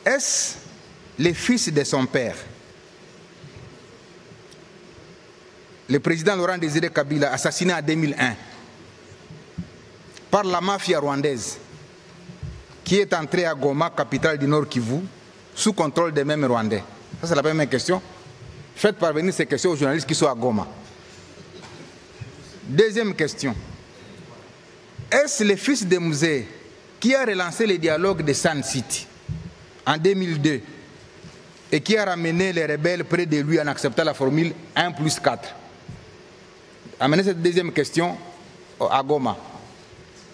Est-ce le fils de son père? Le président Laurent Désiré Kabila, assassiné en 2001 par la mafia rwandaise, qui est entrée à Goma, capitale du Nord Kivu, sous contrôle des mêmes Rwandais. Ça, c'est la première question. Faites parvenir ces questions aux journalistes qui sont à Goma. Deuxième question. Est-ce le fils de Musée qui a relancé le dialogue de Sun City en 2002 et qui a ramené les rebelles près de lui en acceptant la formule 1+4? Amenez cette deuxième question à Goma.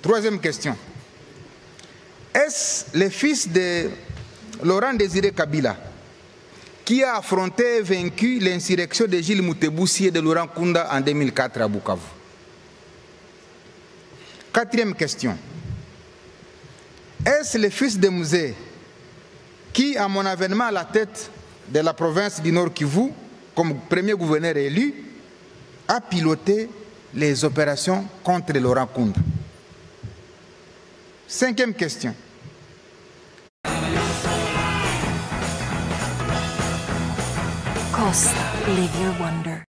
Troisième question. Est-ce le fils de Laurent Désiré Kabila qui a affronté et vaincu l'insurrection de Gilles Moutebousi et de Laurent Kunda en 2004 à Bukavu? Quatrième question. Est-ce le fils de Musée qui, à mon avènement à la tête de la province du Nord Kivu, comme premier gouverneur élu, a piloté les opérations contre Laurent Kunda? Cinquième question. Costa, live your wonder.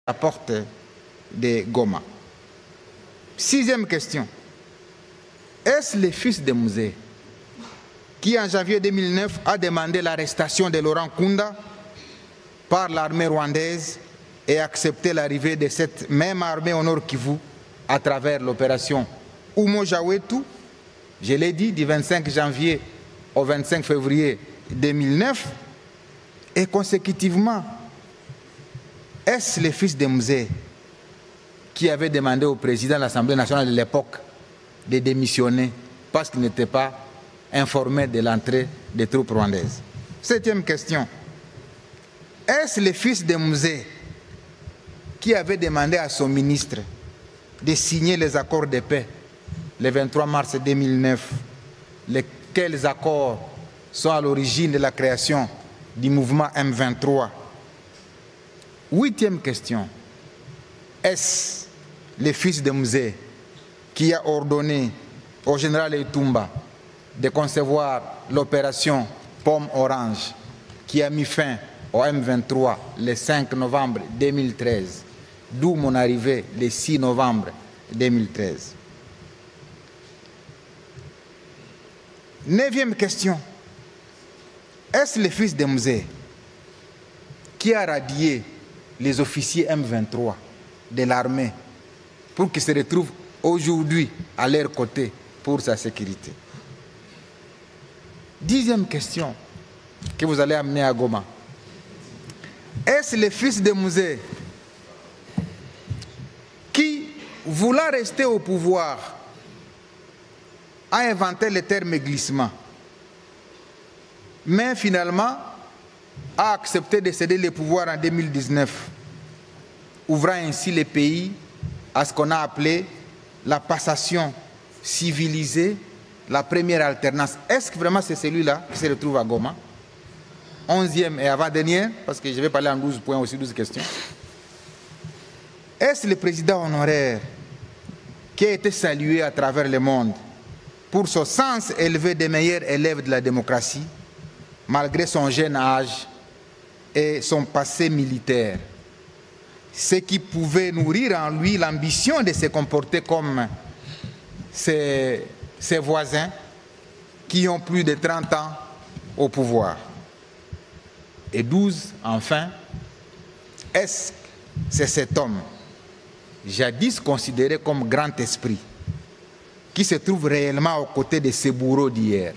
La porte de Goma. Sixième question. Est-ce le fils de Musée qui, en janvier 2009, a demandé l'arrestation de Laurent Kunda par l'armée rwandaise et accepté l'arrivée de cette même armée au Nord Kivu à travers l'opération Umo Jawetu, je l'ai dit, du 25 janvier au 25 février 2009, et consécutivement, est-ce le fils de Musée qui avait demandé au président de l'Assemblée nationale de l'époque de démissionner parce qu'il n'était pas informé de l'entrée des troupes rwandaises? Septième question. Est-ce le fils de Musée qui avait demandé à son ministre de signer les accords de paix le 23 mars 2009, lesquels accords sont à l'origine de la création du mouvement M23? Huitième question. Est-ce le fils de Musée qui a ordonné au général Etumba de concevoir l'opération Pomme Orange qui a mis fin au M23 le 5 novembre 2013, d'où mon arrivée le 6 novembre 2013? Neuvième question. Est-ce le fils de Musée qui a radié les officiers M23 de l'armée pour qu'ils se retrouvent aujourd'hui à leur côté pour sa sécurité? Dixième question que vous allez amener à Goma. Est-ce le fils de Musée qui, voulant rester au pouvoir, a inventé le terme glissement, mais finalement a accepté de céder le pouvoir en 2019, ouvrant ainsi le pays à ce qu'on a appelé la passation civilisée, la première alternance? Est-ce que vraiment c'est celui-là qui se retrouve à Goma? 11e et avant-dernière, parce que je vais parler en 12 points aussi, 12 questions. Est-ce le président honoraire qui a été salué à travers le monde pour son sens élevé des meilleurs élèves de la démocratie, malgré son jeune âge et son passé militaire, ce qui pouvait nourrir en lui l'ambition de se comporter comme ses voisins qui ont plus de 30 ans au pouvoir? Et 12, enfin, est-ce que c'est cet homme, jadis considéré comme grand esprit, qui se trouve réellement aux côtés de ces bourreaux d'hier,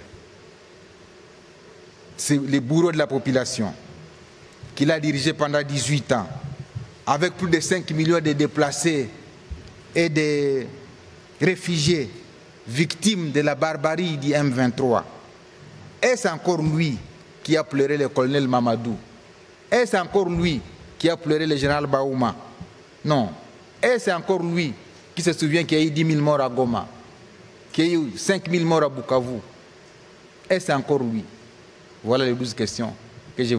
les bourreaux de la population, qu'il a dirigé pendant 18 ans, avec plus de 5 millions de déplacés et de réfugiés victimes de la barbarie du M23? Est-ce encore lui qui a pleuré le colonel Mamadou? Est-ce encore lui qui a pleuré le général Baouma? Non. Est-ce encore lui qui se souvient qu'il y a eu 10 000 morts à Goma, qu'il y a eu 5 000 morts à Bukavu? Est-ce encore lui? Voilà les 12 questions que j'ai